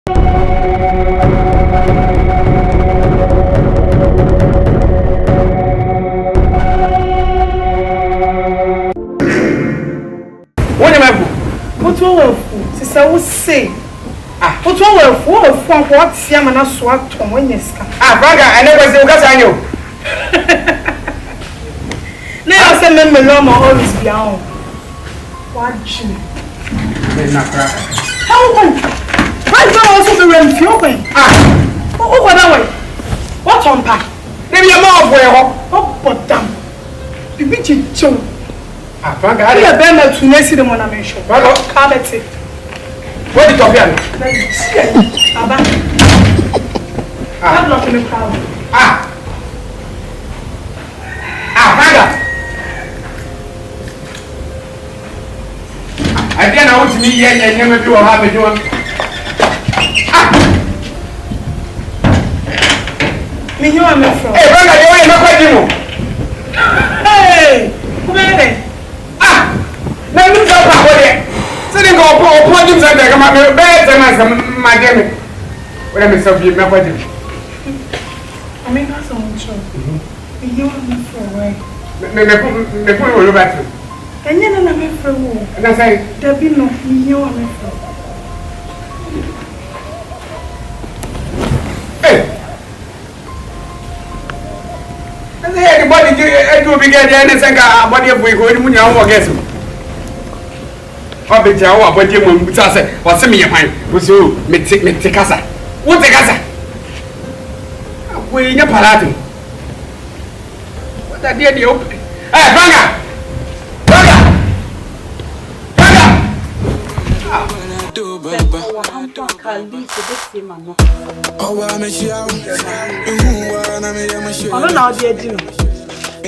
What am I? What will Sister will say? What will from what Siamana swat from when you scam? Franka, I never say what I know. Now I say, Member Loma always be on. What you? How long? Why do I also be run fueling? Oh, what away? What on pack? Maybe a mouth where oh, but damn. You beat it too. Franka, I have been to Nessie the one I mentioned. Franka, come at it. What did you do? I'm not in the crowd. Franka. I can't know what to me yet and never do a habit. Me, you are my friend. Hey, Franka, you ain't not quite. Hey, come here. Now you talk about it. Sitting on point something come up with bad and my damn. What am I so be my question? I mean, that's all true. You are my friend. Me put you back. And then I'm my friend. And I say, there be no you are my friend. hey. I say, everybody do be getting anything about if we go to Munya or guess. I'll be telling what you want to say. What's me a pine? Was you make casa? What the casa? We in a palato. What that did you open? Hey, Franka! I'm not dear.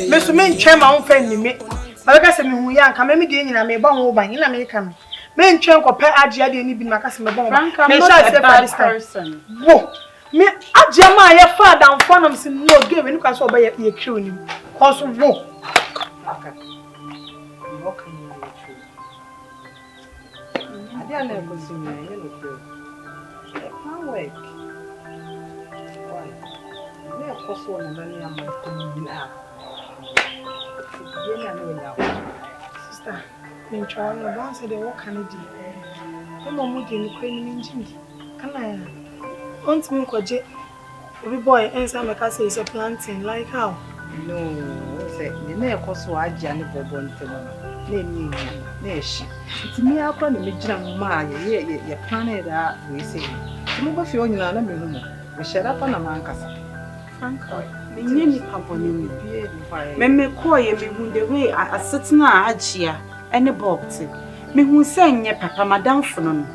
Mr. Men, Chairman, own friend, me. But I said, me, young, come me doing in a me bomb over in America. Men, Champ, or Hajia didn't be my cousin. Franka, I'm not a bad person. Whoa, me, Hajia, my father down front of some no giving because of your queuing. Cause of whoa. I don't know what's in my yellow. I can't wait. Why? They're possible and then I'm coming out. Sister, I'm trying to bounce at the walk and do. I'm moving in the crane in Jimmy. Can I? Want me to jet? Every boy and some of us is a planting like how? No, say, the name akosuagynel bobon temo. Name Nish. It's me up on the Mijam Maya, ye planet that we say. To move off your own, let me know. We shut up on a mancas. Franka. Many company me call ye me who the way I sit now, Hajia, and a box. Me who sang ye papa, madame Funon.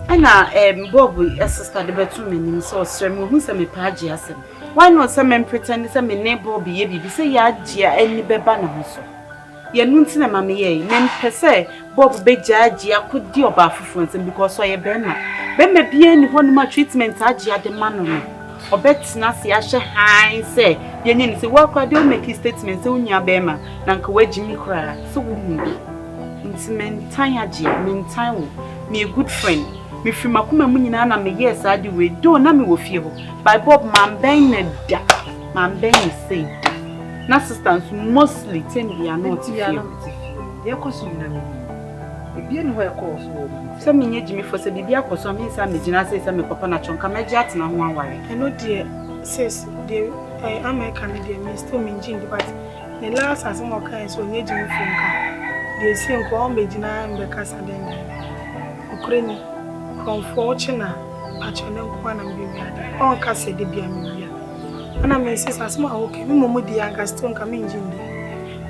And I Bob, a sister, the bedroom, so sir, who send me Pagias. Why not some men pretend some neighbor be ye be say ya, dear, any bebana so. Ye nuntina mammy, men per se, Bob Beja could deal about friends and because I a banner. Ben may be any one more treatment, Hajia the man. Or bet Nasi Asha high say, Yanin say, well, I don't make his statements on your bema, Nanka Jimmy cry. So woman. Intimate Tanya, mean time, me a good friend. Me from Makuma Munana, me yes, I do it, don't know me with you. By Bob Mambane, Mambane say. Nassistance mostly tend to be a not here. Your cousin, being where course. Some minute Jimmy for Sabia for some years, I'm a genasi, some papa nachon, come a jet and one way. I know, dear, says the American, dear, me still mean Jimmy, but the last has more kinds of Jimmy Franka. They sing for Medina and the Casadena. Ukraine, from Fortuna, Pachanel, one and be on Casa de Biamia. And I may say, as my okay, Momo the younger stone coming Jimmy.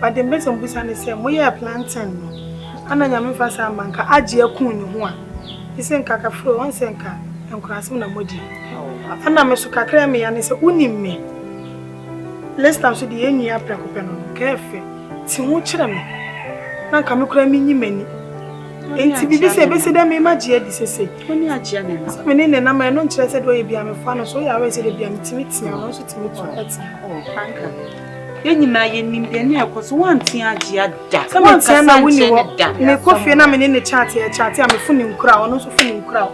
But the best of Busan say, we are planting. And I am first a man, Hajia Kun, one. He sent Cacafro, one senka, and crossing a modi. And I must cacra me and it's a unim me. Lista to the end, you are preoccupied, careful. Timuchram. Now come cry me many. Ain't to be busy, them imagine this. Only a general. When in the number, no interested way be a fan, so I always said, be a meeting, and also to meet you. Oh, Franka. You know, you need the near because one thing I did. Someone said, I win you. Me coffee and I'm in the chat here, I'm a funny crowd, and also funny crowd.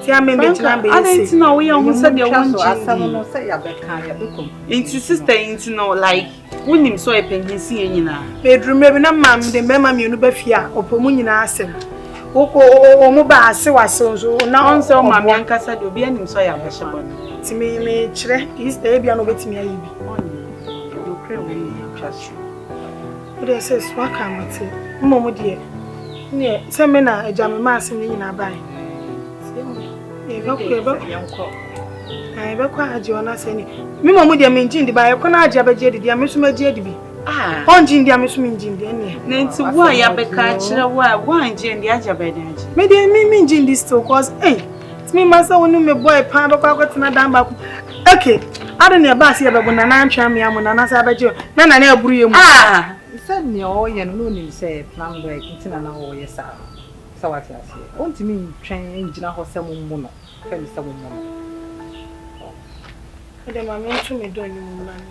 Tia me na be. I don't know we are who said they want no say ya be kan ya be kom. Into sister into no like when him so e penjisi nyina. Bedroom be na mam de be mam you no be fia opomu nyina asem. Woko o mu ba ase wase so na on say o mam yankasa de obi anim so ya be shebo. Ti me kire is dey bia no betimi ayi bi. You pray we trust you. But say swaka mate. Mmomo de ne se me na ejame ma asem ni nyina bai. I be kwa aji ona seni. Mi mo de me njindi ba ye kona aji abaje de me so maji edibi. On njindi me so njindi ene. Na nti wo ya be ka kire wo njindi aji abaje aji. Me de mi njindi still cause me masa wonu me boy pa be kwa kwatena dan ba. Okay. Ade ne ba se ye be bona na ntwa me am na na sa abaje na na aburu ye mu. Said me o ye no ni say plan break ntina na wo ye sa. So what you say? Want me train engineer ho sem mu no. Fem sem mu no. Ade ma me ntu me do ni mu na ni.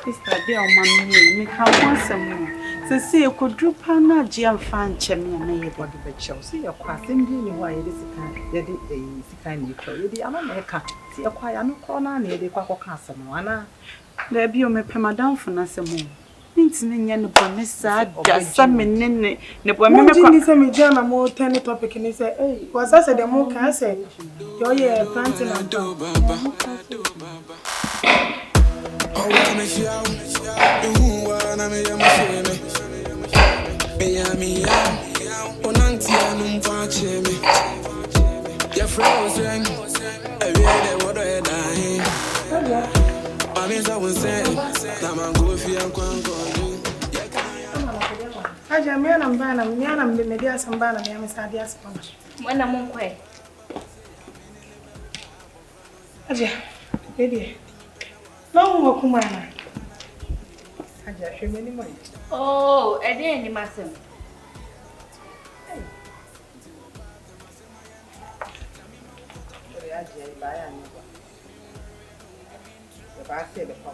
Sister dey o ma me ka won sem. Se se ko drupa na je amfa nche me na ye body be chew. Se ye kwa sem bi ni ho aye de sika. Ye de sika ni chew. Ye de ama na ka. Se ye kwa ya no ko na na ye de kwa ka asem no ana. Da bi o me pe madam fo na sem. Nintini nya ne bone sa da samene ne bo me ko ni se me jana mo tani topic ni se was as the mo kan se yo ye planting and do Hajia me na mbana me na me dia sambana me amesa dia sambana mwana munkwe Hajia dedi no wo kumana Hajia hweme ni mo oh ede ni masem Hajia ibaya ni ba se be kwa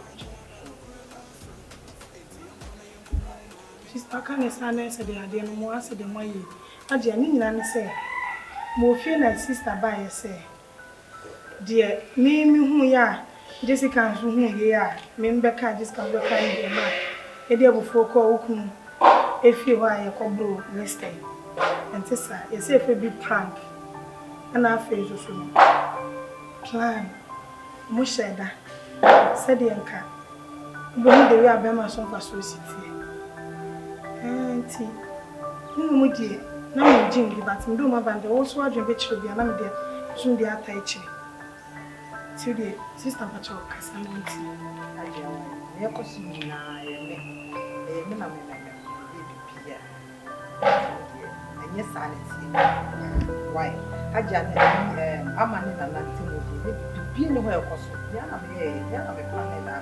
Sister can say say they are the no ase de moye Hajia ni nyina ne say mo fie na sister ba ye say de me hu ya Jessica hu ye ya me mbeka Jessica be kan de ma e de bofo ko okun e fie ho aye ko bro Lista entisa ye say fe bi prank na afi so no plan mo sheda said yanka bo ni de wi abema so fa so city auntie mu die na mo jin di bat ndo ma bande wo so adwen be chiro bia na me de sun di ata echi ti de sister pa cho kasa no nti Hajia ye ko si na ye me na me bibia enye sanity why Hajia ama ni na nanti mo di bibia ni ho e ko so ya na me plan na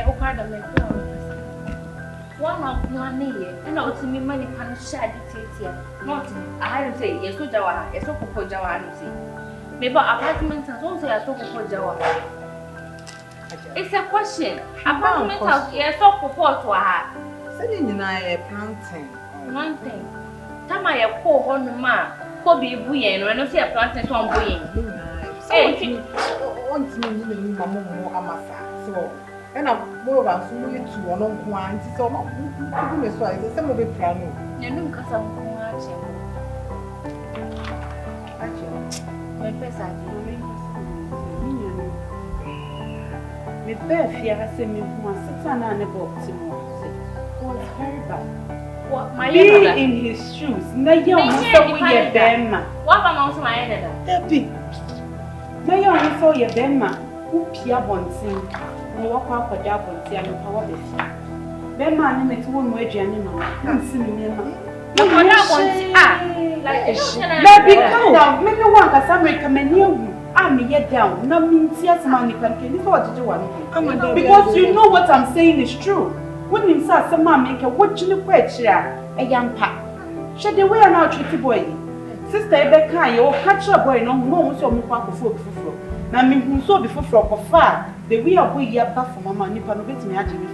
Okada me one of one year and not me money can share details not I don't say yes so jawa yes so ko jawa no say maybe apartment house also yes so ko jawa it's a question apartment house yes so ko to ha say ni na e planting one thing tama ye ko ho no ma ko bi bu yen no say planting so on bu yen on ti ni mama mo amasa so and I'm more about somebody to one on one. So, I'm going to say, some of the plan. You know, because I'm watching. My first idea. me be fia say me hu aseta na ne box mo was very bad. What my be in his shoes. Na ye o so we ye bema. What am I so my head? Ebi. Na ye o so ye bema. Who pia bontin. No wakwa akwaja bontin am power be. Bema na me to no aduane no. Nsi me ma. Na kwada bontin like baby calm down. Maybe one ka America many of me get down. Na me ntia sama ni kan keni so ojeje wa no. Because you know what I'm saying is true. When you say sama make what you look at here, a young pa. She the way now treat boy. Sister Ebeka, you catch a boy no so me kwa ko fufuro. Na me hu so be fufuro ko fa. The way a boy ya back for mama nipa no betimi age me.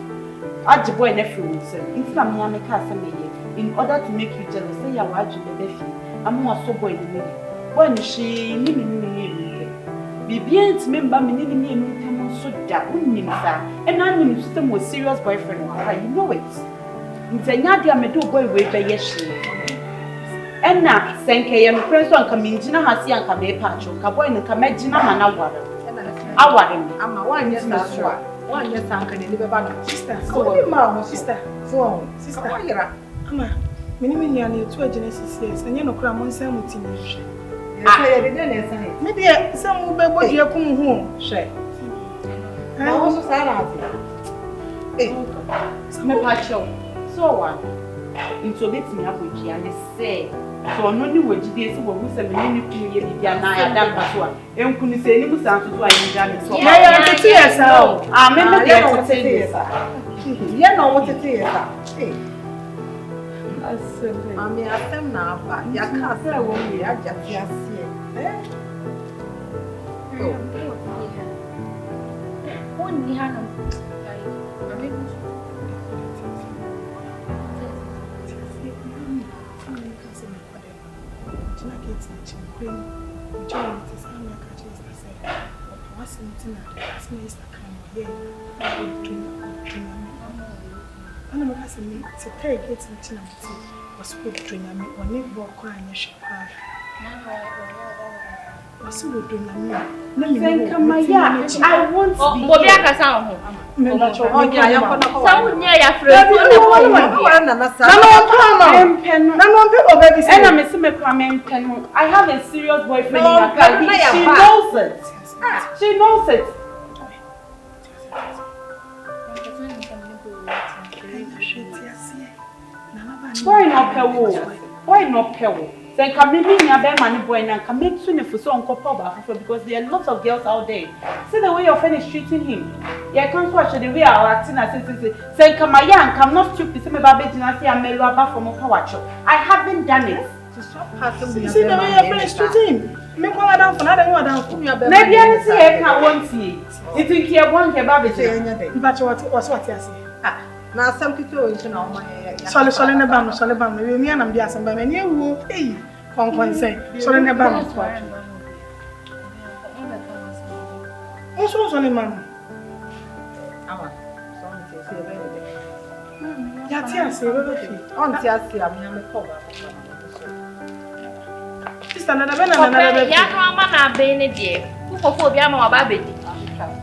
Aji boy nephew say, if na me make her say in order to make you jealous, say ya waji bebe fi. I'm so boy in the boy ni she ni Bibi ant member me ni enu so da unnim sa. And I nim system was serious boyfriend. You know it. Ntanya dia me do boy we be ye hye. Enna senke ye no prince on kamingina hase anka be pacho. Ka boy no ka magina mana ware. Aware me. Ama wan yes na so. Wan yes anka ni be ba no. Sister. So ma sister. So sister. Ama mini nya na etu agenesis yes. Enye no kra mo nsam mutini hwe. Yes ye de na say. Me de sam be bodie kum hu hwe. Na wo so sara ati. Me pacho. So one into bit me abotwi and say so no ni wagide se wo hu se me ni kunu ye bibia na ya da so a enkunu se ni busan so a yin ja me so ya tete yes ah me de tete yes ye no wo tete yes asem mami afem na aba ya ka se wo mi ya ja ti ase Oni hana I want to be I have a serious boyfriend in Akali. She knows it. She knows it. Why not Pewo? Why not Pewo? Then come me near be money boy and come make soon if so uncle because there are lots of girls out there. See the way your friend is treating him. Yeah, can't watch the way our acting as say come my young, come not stupid, say me baby dinner say I'm mellow about from power. I haven't done it. See the way your friend is treating him. Me go down for another one down. Maybe I see I can't want see. It will care one baby say anything. But what you say? Na some people is na my Sorry na bam me and am dia samba me nie wo eh kon say sorry na bam so ni man ama so ni say be ya ti ase we fi on ti ase am ya me cover sister na be ya no ama na be ne die ukofo bi ama wa ba be di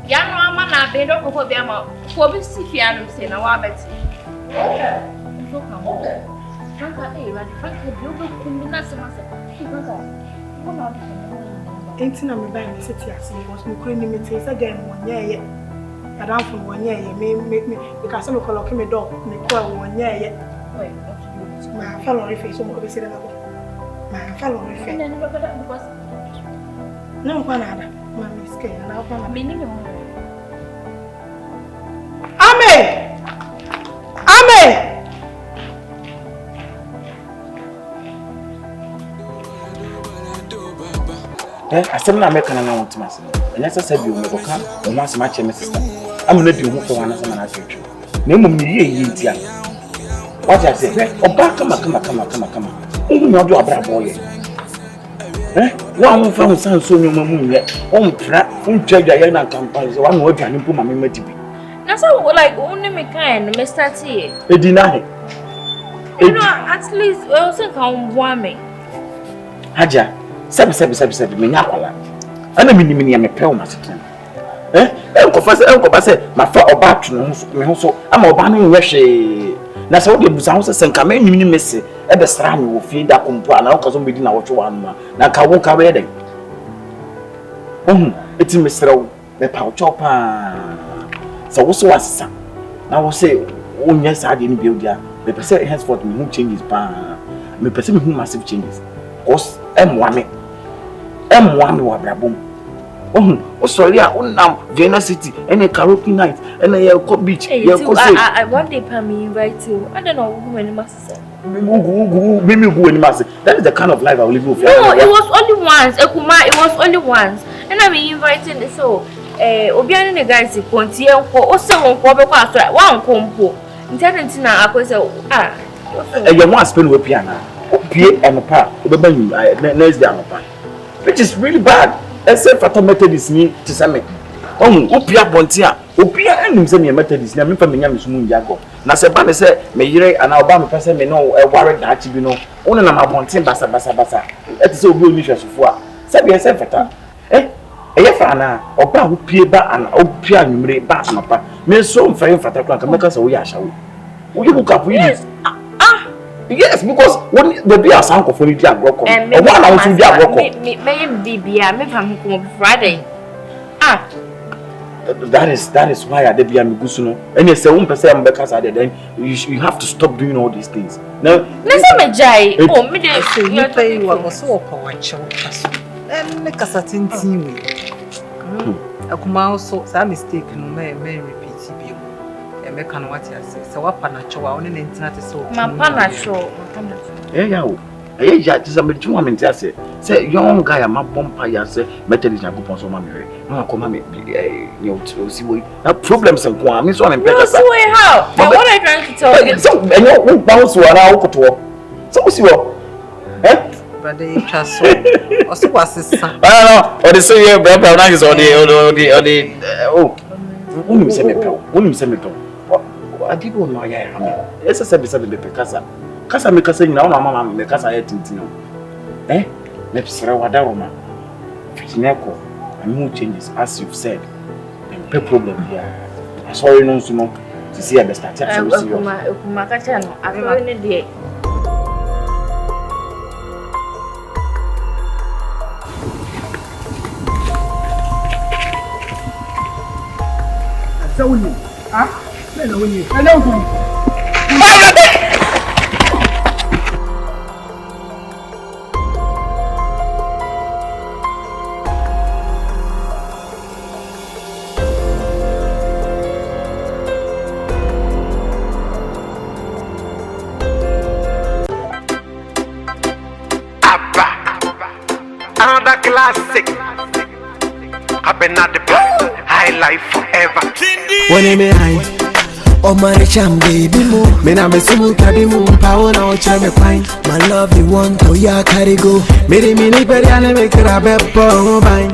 ya no ama na be do ukofo bi ama ko bi si fi anu say na wa beti Franka Franka do kumbina semase. Enti na me buy me city ase was me kure ni me say again wonye ye. Adam for wonye ye me because me call me dog me call wonye ye. Ma follow if so mo be say na go. Ma follow if. Because no kwa na ada. Ma me scared na kwa na. Me ni me. Ame. Asem na America na want to say. And as I said, you go come, you want to match my sister. I'm going to do for one as a man. No more me, what I say, oh, come. You know, do a brave boy. One found some so no moon yet. Trap, judge I am campaigns, one word and put my memory. That's how like only me kind, Mr. T. A deny. You know, at least I also can't want me. Hajia. Sebi me nyakola. Ana mini me pɛ o masetan. Enko fa ma fa oba to no me ho so ama oba no nyɛ hwe. Na sɛ wo de busa ho sɛ senka me nyim ni mese e be sra me wo fie da kompo ana wo kaso bedi na wo twe wan ma. Na ka wo ka we den. Eti me sra wo me pa wo chopa. Sɛ wo so wasesa. Na wo sɛ wo nyɛ sa de ni bi odia. Me pɛ henceforth me hu changes pa. Me pɛ me hu massive changes. Cause emwa me wa brabom. O sorry a unam Vienna City any karaoke night and a beach. I one day pa me invite you. I don't know who any master. Me go any master. That is the kind of life I will live with. No, it was only once. Ekuma, it was only once. And I be inviting so obiani ne guys kontie nko o se won ko be kwa so wa nko mpo. Internet na akoso you want spend with piano. Pay and pa, next day and pa. Which is really bad. Except for Methodist ni to say opia bontia opia enim say me Methodist na me fa me nya me sumu njago na se ba me say me yire ana oba me pese me no worry da chi bi no wona na ma bontin basa et say obi oni hwesofoa say be say fata eye fa na oba opie ba ana opia nwumre ba na pa me so mfa fata kwa ka me ka say wo ya hyawo wo yibu kapo yi yes, because when the be a sound of only Diagrocom, and one out to Diagrocom, may be a me Friday. That is why I did be a Gusuno. And you say 1% because I did, then you have to stop doing all these things. Now, listen, me jay. Oh, me you pay you was so power show. Then make a certain team. I come out so some mistake no may repeat. Make an what you say. So what panacho only the internet is so. My panacho. Yeah, just a bit too many say young guy a map bumpire say Methodist na go so mammy. No come me you see what problems and kwa me so am better. So how? What I trying to tell you? So you bounce wara okoto. So see what? But they just so also was son. No, or the say you brother na is on the oh. Unu se me pe. I did not know ya. Yes, I said beside the Pecasa. Casa make us say now, Mamma, make us a tintino. Let's throw a daroma. Fitneco, and mood changes, as you've said. The problem here. I saw you no sooner to see at the start. I'm Macachano. I'm going in the Hello, hello. Another classic. I've been at the high life forever. When me high. Oh my cham baby mo, me na me sumu kabi mo, power na o chame fine. My love you want to ya carry go. Me ni peri ane me kira beppo bang.